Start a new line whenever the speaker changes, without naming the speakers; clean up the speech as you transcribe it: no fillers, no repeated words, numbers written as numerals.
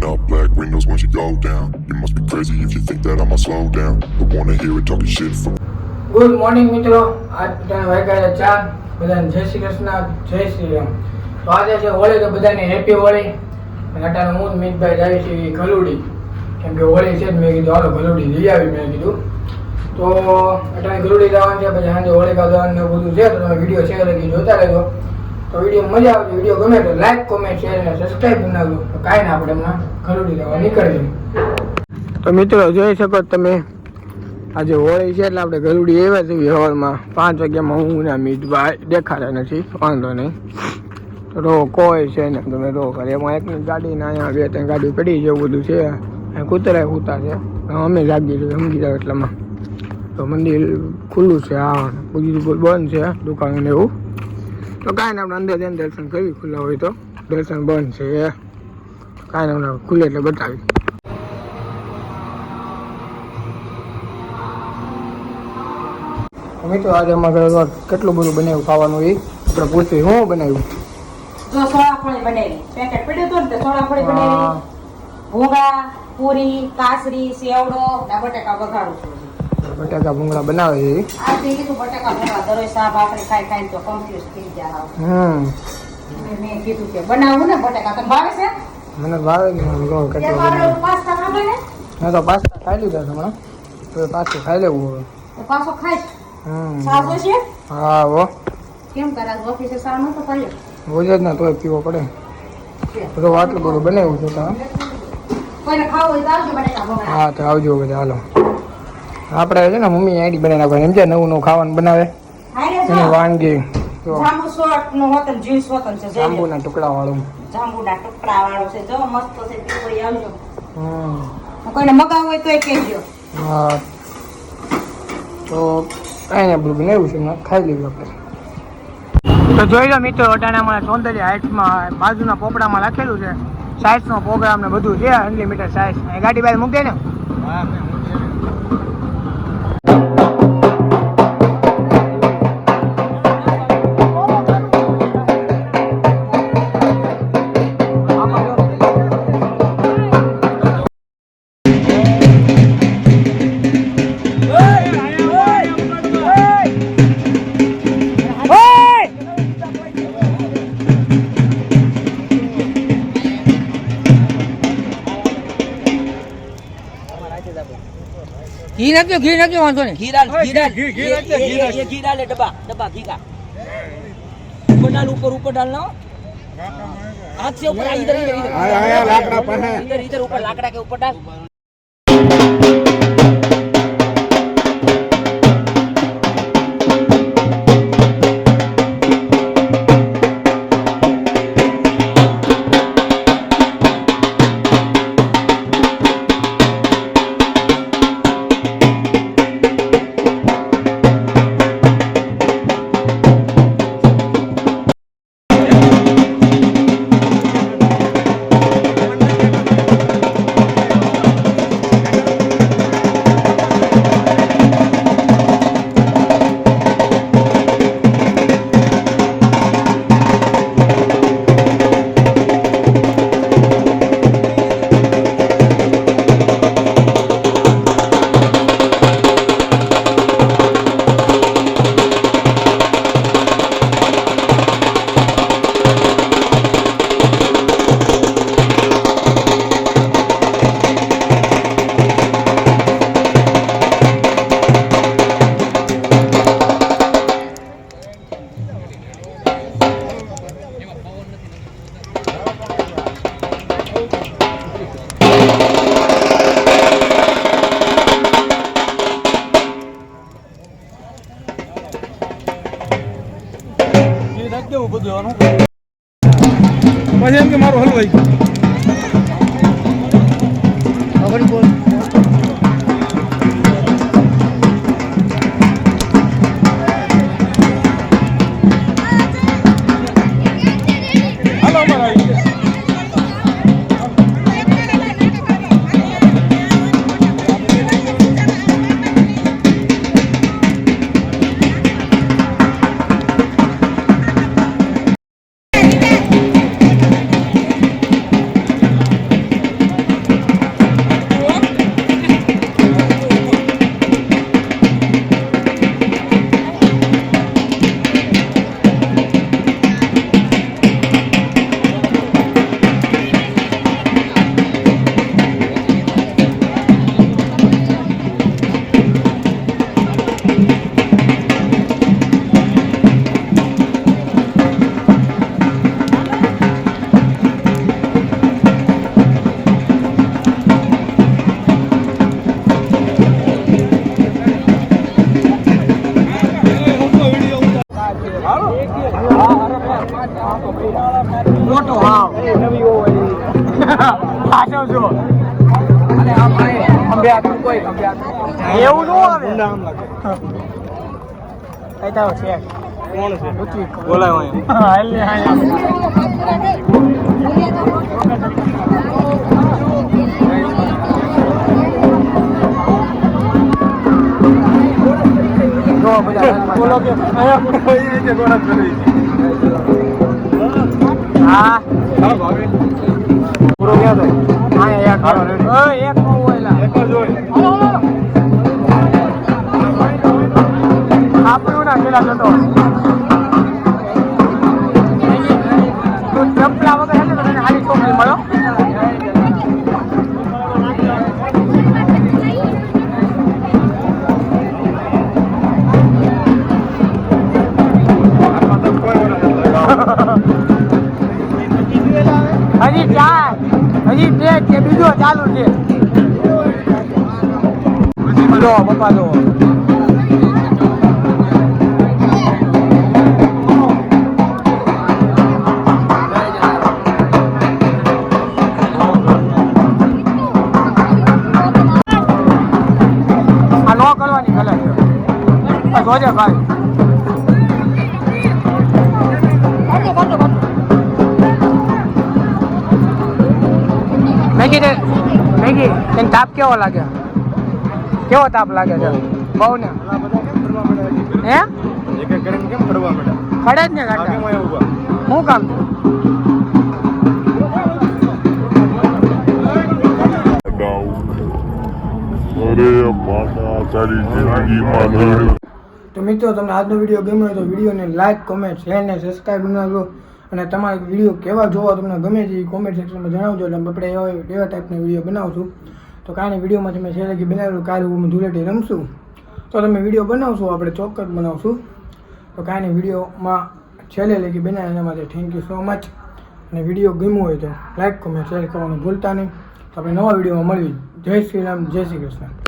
Rolling up black windows once you go down. You must be crazy if you think that I'ma slow down. But wanna hear it talking shit for.
Good morning મિત્રો, આજ વાગ્યા 4. બધાને જય શ્રી કૃષ્ણ, જય શ્રી રામ. તો આજે છે હોળી, તો બધાને હેપી હોળી. અને અટાણે હું મિતભાઈ જાય છે ગલુડી, કેમ કે હોળી છે. મેં કીધું હાલો ગલુડી લઈ આવી. મેં કીધું તો અટાણે ગલુડી જવાનું છે, પછી સાંજે હોળી ગાવાનું ને બધું છે. તો તમે વિડીયો શેર કરી જોતા રહેજો. તો વિડીયો મજા આવશે. વિડીયો ગમે તો લાઈક, કોમેન્ટ, શેર અને સબસ્ક્રાઈબ કરી નાખજો. તો કાંઈ ના, આપણે હમણાં ગલુડી જવા નીકળીએ. તો મિત્રો જોઈ શકો તમે, આજે હોળી છે એટલે આપણે ગલુડી આવ્યા છીએ હવારમાં 5 વાગ્યામાં. હું ને મિતભાઈ દેખાતા નથી, વાંધો નહીં. રો કોઈ છે ને તમે રો કરે એમાં એકની ગાડી ને અહીંયા 2-3 ગાડી પડી છે, એવું બધું છે. કૂતરા કૂતા છે, અમે જાગી છીએ સમજી જાવ એટલામાં. તો મંદિર ખુલ્લું છે, હા બધું બંધ છે, દુકાન ને એવું. તો કાંઈ ને આપણે અંદર જઈને દર્શન કરી, ખુલ્લા હોય તો. દર્શન બંધ છે, કાંઈ ને ખુલ્લે એટલે બતાવી. મિત્રો આજે અમારે કેટલું બધું બનાવ્યું ખાવાનું, એ આપણે પૂછ્યું શું બનાવ્યું.
જો સોળાફળી બનાવી, પેકેટ પડ્યું હતું ને તે સોળાફળી બનાવી, ભૂંગળા, પૂરી, કાસરી, સેવડો ને બટાકા વઘારું છું.
બટાકા ભૂંગળા બનાવે છે.
આ થઈ ગયું બટાકા ભરવા, દરરોજ શાક ભાખરી ખાઈ તો કન્ફ્યુઝ થઈ ગયા. મેં કીધું કે બનાવું ને બટાકા. તને ભાવે છે?
મને ભાવે ને કેટલું.
પાસ્તા ખાવે ને?
મેં તો પાસ્તા ખાઈ લીધા છે હમણાં, તો પાછું ખાઈ લેવું હવે.
તો પાછો ખાઈશ. સાજો છે?
હા હો.
કેમ કરાજ ઓફિસે સા નતો પાડ્યો?
રોજ જ ના તોય પીવો પડે. તો આટલું બધું બનાવ્યું છે.
કોઈને ખાવું હોય તો આવજો બટાકા ભૂંગળા.
હા તો આવજો બધા, હાલો. આપણે છે ને મમ્મી આઈડી બનાવી નાખવાની, એમ છે નવું નવું ખાવાનું બનાવે એની વાનગી.
જાંબુ સોટ નું હોતન, જ્યુસ હોતન છે,
જાંબુના ટુકડા વાળું.
જાંબુના ટુકડા વાળું છે, જો મસ્ત છે. પીપળી આવજો. કોઈને મગાવવું હોય તોય કહેજો.
હા તો કાંઈ ને બધું બનાવ્યું છે, ખાઈ લીધું આપણે. તો જોઈ લો મિત્રો, અટાણે અમારા સૌંદર્ય હાઇટ્સમાં બાજુના પોપડામાં લખેલું છે સાઇઝનો પ્રોગ્રામ ને બધું છે, અનલિમિટેડ સાઇઝ. ગાડી બહાર મૂકી દે ને. ઘી નાખ્યો વાંધો નહીં.
ઘી ડાલ डब्बा घी का ऊपर डाल, ऊपर डालना हाथ से ऊपर, इधर लाकड़ा पर है, इधर ऊपर लाकड़ा के ऊपर डाल.
પછી એમ કે મારું હલવાઈ ગયું. પાછળ જો અને આમ ખંભે હાથું કોઈ ખંભે હાથું એવું ન આવે આમ લાગે કઈ તારો છે કોણ છે બોલાય હા એટલે હા બોલો કે હા પૂરો ગયા તો હા એક એક નો હોય એક જ હોય આપણું ના પેલા જતો તું ચપલા વગર હશે તો તને હારી છોકરી મળ્યો હજી ચાર હજી બે છે બીજો ચાલુ છે જો પપ્પા જો આ નો કરવાની ગલત છે જોજે ભાઈ મેગી તને તાપ કેવો લાગે કેવો તાપ લાગે છે બહુ ને હે એક એક કરીને કેમ ફરવા મળે ખડે જ ને ગાડા શું કામ તો મિત્રો તમને આજનો વિડીયો ગમ્યો હોય તો વિડીયોને લાઈક કોમેન્ટ શેર ને સબસ્ક્રાઈબ બનાવજો અને તમારા વિડીયો કેવા જોવા તમને ગમે છે એ કોમેન્ટ સેક્શનમાં જણાવજો એટલે આપણે એવા ટાઈપના વિડીયો બનાવશું તો કાંઈ વિડીયોમાં તમે છેલ્લે બનાવેલું કાલે હું ધૂળેટી રમશું તો તમે વિડીયો બનાવશો આપણે ચોક્કસ બનાવશું તો કાંઈ વિડીયોમાં છેલ્લે લગી બનાવે એના માટે થેન્ક યુ સો મચ અને વિડીયો ગમ્યો હોય તો લાઈક કોમેન્ટ શેર કરવાનું ભૂલતા નહીં તો આપણે નવા વિડીયોમાં મળવી જય શ્રી રામ જય શ્રી કૃષ્ણ